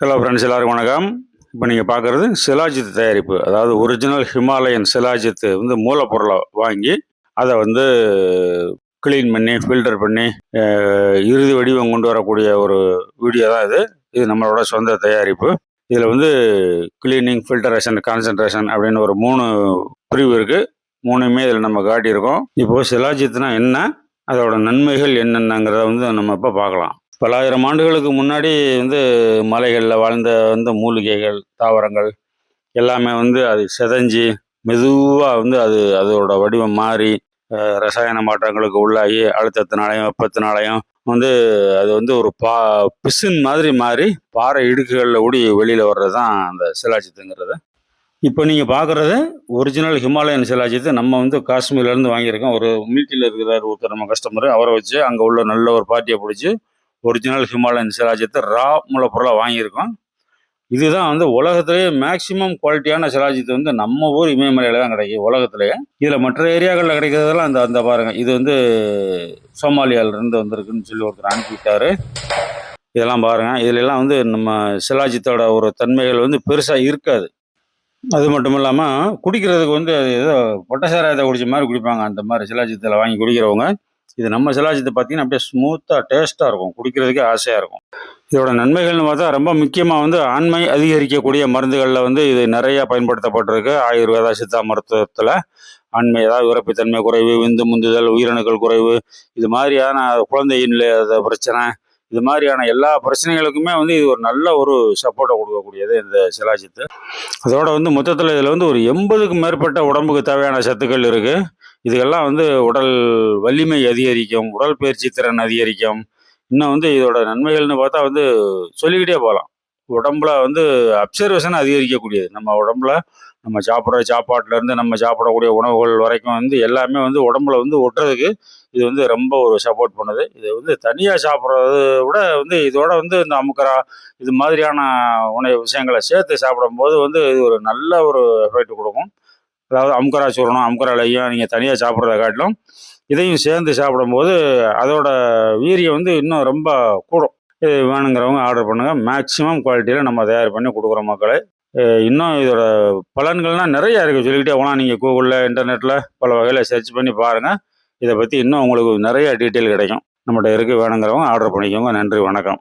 Hello friends, எல்லாருக்கும் வணக்கம். இப்போ நீங்கள் பார்க்குறது சிலாஜித் தயாரிப்பு. அதாவது ஒரிஜினல் ஹிமாலயன் சிலாஜித்து வந்து மூலப்பொருளை வாங்கி அதை வந்து க்ளீன் பண்ணி ஃபில்டர் பண்ணி இறுதி வடிவம் கொண்டு வரக்கூடிய ஒரு வீடியோ தான் இது. இது நம்மளோட சொந்த தயாரிப்பு. இதில் வந்து க்ளீனிங், ஃபில்டரேஷன், கான்சன்ட்ரேஷன் அப்படின்னு ஒரு 3 பிரிவு இருக்குது. 3மே இதில் நம்ம காட்டியிருக்கோம். இப்போது சிலாஜித்னா என்ன, அதோட நன்மைகள் என்னென்னங்கிறத வந்து நம்ம இப்போ பார்க்கலாம். பல்லாயிரம் ஆண்டுகளுக்கு முன்னாடி வந்து மலைகளில் வாழ்ந்த மூலிகைகள், தாவரங்கள் எல்லாமே வந்து அது சிதைஞ்சு மெதுவாக வந்து அதோட வடிவம் மாறி ரசாயன மாற்றங்களுக்கு உள்ளாகி அழுத்தத்தினாலையும் வெப்பத்தினாலையும் வந்து அது வந்து ஒரு பிசின் மாதிரி மாறி பாறை இடுக்குகளில் ஊடி வெளியில் வர்றது தான் அந்த சிலாஜித்துங்கிறது. இப்போ நீங்கள் பார்க்குறது ஒரிஜினல் ஹிமாலயன் சிலாஜித்து. நம்ம வந்து காஷ்மீர்லேருந்து வாங்கியிருக்கோம். ஒரு மில்ட்டியில் இருக்கிறார் ஒருத்தர் நம்ம கஸ்டமர், அவரை வச்சு அங்கே உள்ள நல்ல ஒரு பார்ட்டியை பிடிச்சி ஒரிஜினல் ஹிமாலயன் சிலாஜித்தை ரா மூலப்பொருளாக வாங்கியிருக்கோம். இதுதான் வந்து உலகத்திலேயே மேக்சிமம் குவாலிட்டியான சிலாஜித்து வந்து நம்ம ஊர் இமயமலையில் தான் கிடைக்கும் உலகத்திலேயே. இதில் மற்ற ஏரியாக்களில் கிடைக்கிறதெல்லாம் அந்த பாருங்கள், இது வந்து சோமாலியாவிலேருந்து வந்திருக்குன்னு சொல்லி ஒருத்தர் அனுப்பிவிட்டார். இதெல்லாம் பாருங்கள், இதிலெல்லாம் வந்து நம்ம சிலாஜித்தோட ஒரு தன்மைகள் வந்து பெருசாக இருக்காது. அது மட்டும் இல்லாமல் குடிக்கிறதுக்கு வந்து அது ஏதோ பொட்டசாராயத்தை குடிச்ச மாதிரி குடிப்பாங்க. அந்த மாதிரி சிலாஜித்தில் வாங்கி குடிக்கிறவங்க, இது நம்ம சிலாஜித்தை பார்த்தீங்கன்னா அப்படியே ஸ்மூத்தாக டேஸ்ட்டாக இருக்கும், குடிக்கிறதுக்கே ஆசையாக இருக்கும். இதோட நன்மைகள்னு பார்த்தா ரொம்ப முக்கியமாக வந்து ஆண்மை அதிகரிக்கக்கூடிய மருந்துகளில் வந்து இது நிறையா பயன்படுத்தப்பட்டிருக்கு. ஆயுர்வேதா, சித்தா மருத்துவத்தில் ஆண்மை, அதாவது உரப்புத்தன்மை குறைவு, விந்து முந்துதல், உயிரணுக்கள் குறைவு, இது மாதிரியான குழந்தையின் பிரச்சனை, இது மாதிரியான எல்லா பிரச்சனைகளுக்குமே வந்து இது ஒரு நல்ல ஒரு சப்போர்ட்டை கொடுக்கக்கூடியது இந்த சிலாஜித்து. அதோட வந்து மொத்தத்தில் இதில் வந்து ஒரு 80க்கும் மேற்பட்ட உடம்புக்கு தேவையான சத்துக்கள் இருக்குது. இதுக்கெல்லாம் வந்து உடல் வலிமை அதிகரிக்கும், உடற்பயிற்சி திறன் அதிகரிக்கும். இன்னும் வந்து இதோட நன்மைகள்னு பார்த்தா வந்து சொல்லிக்கிட்டே போகலாம். உடம்புல வந்து அப்சர்வேஷனை அதிகரிக்கக்கூடியது. நம்ம உடம்புல நம்ம சாப்பிட்ற சாப்பாட்டிலேருந்து நம்ம சாப்பிடக்கூடிய உணவுகள் வரைக்கும் வந்து எல்லாமே வந்து உடம்புல வந்து ஒட்டுறதுக்கு இது வந்து ரொம்ப ஒரு சப்போர்ட் பண்ணுது. இது வந்து தனியாக சாப்பிட்றத விட வந்து இதோட வந்து இந்த அமுக்கரா இது மாதிரியான உணவு விஷயங்களை சேர்த்து சாப்பிடும்போது வந்து இது ஒரு நல்ல ஒரு எஃபெக்ட் கொடுக்கும். அதாவது அமுக்கரா சூரணம், அமுக்கரா லையும் நீங்கள் தனியாக சாப்பிட்றத காட்டிலும் இதையும் சேர்ந்து சாப்பிடும்போது அதோட வீரியம் வந்து இன்னும் ரொம்ப கூடும். இது வேணுங்கிறவங்க ஆர்டர் பண்ணுங்கள். மேக்ஸிமம் குவாலிட்டியில் நம்ம தயார் பண்ணி கொடுக்குறோம் மக்களை. இன்னும் இதோட பலன்கள்லாம் நிறையா இருக்குது, சொல்லிக்கிட்டே போகலாம். நீங்கள் கூகுளில், இன்டர்நெட்டில் பல வகையில் சர்ச் பண்ணி பாருங்கள். இதை பற்றி இன்னும் உங்களுக்கு நிறைய டீட்டெயில் கிடைக்கும். நம்மகிட்ட இருக்குது. வேணுங்கிறவங்க ஆர்டர் பண்ணிக்கோங்க. நன்றி, வணக்கம்.